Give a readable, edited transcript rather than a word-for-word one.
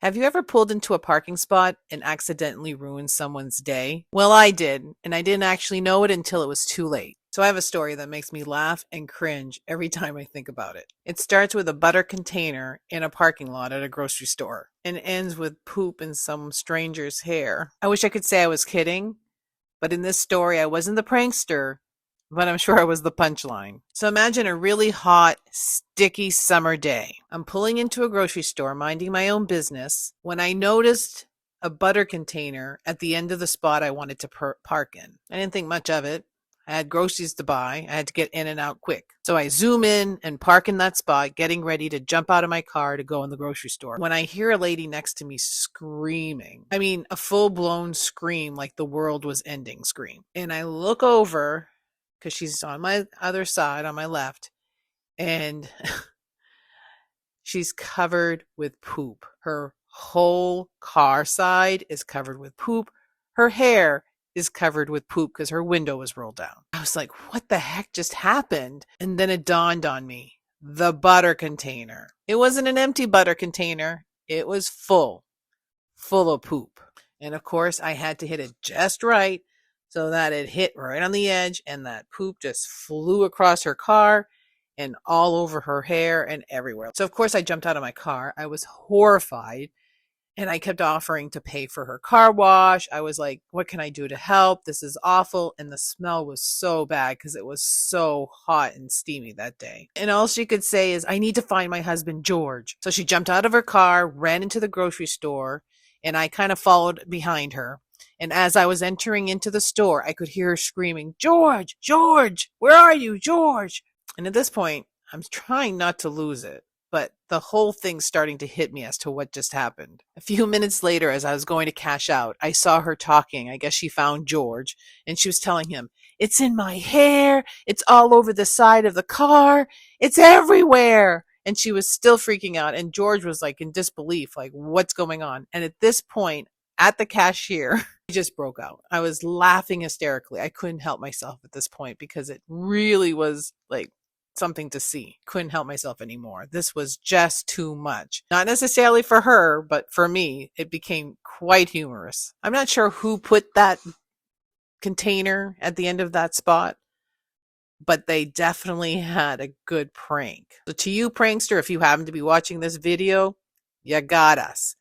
Have you ever pulled into a parking spot and accidentally ruined someone's day? Well, I did, and I didn't actually know it until it was too late. So I have a story that makes me laugh and cringe every time I think about it. It starts with a butter container in a parking lot at a grocery store and ends with poop in some stranger's hair. I wish I could say I was kidding, but in this story, I wasn't the prankster, but I'm sure I was the punchline. So imagine a really hot, sticky summer day. I'm pulling into a grocery store, minding my own business, when I noticed a butter container at the end of the spot I wanted to park in. I didn't think much of it. I had groceries to buy. I had to get in and out quick. So I zoom in and park in that spot, getting ready to jump out of my car to go in the grocery store. When I hear a lady next to me screaming, I mean, a full blown scream, like the world was ending scream. And I look over because she's on my other side, on my left, and she's covered with poop. Her whole car side is covered with poop. Her hair is covered with poop because her window was rolled down. I was like, what the heck just happened? And then it dawned on me, the butter container. It wasn't an empty butter container. It was full of poop. And of course, I had to hit it just right so that it hit right on the edge and that poop just flew across her car and all over her hair and everywhere. So of course I jumped out of my car. I was horrified and I kept offering to pay for her car wash. I was like, what can I do to help? This is awful. And the smell was so bad because it was so hot and steamy that day. And all she could say is, I need to find my husband, George. So she jumped out of her car, ran into the grocery store, and I kind of followed behind her. And as I was entering into the store, I could hear her screaming, George, George, where are you, George? And at this point, I'm trying not to lose it, but the whole thing's starting to hit me as to what just happened. A few minutes later, as I was going to cash out, I saw her talking. I guess she found George, and she was telling him, it's in my hair, it's all over the side of the car, it's everywhere. And she was still freaking out, and George was like in disbelief, like, what's going on? And at this point, at the cashier, I just broke out. I was laughing hysterically. I couldn't help myself at this point because it really was like something to see. Couldn't help myself anymore. This was just too much. Not necessarily for her, but for me, it became quite humorous. I'm not sure who put that container at the end of that spot, but they definitely had a good prank. So to you, prankster, if you happen to be watching this video, you got us.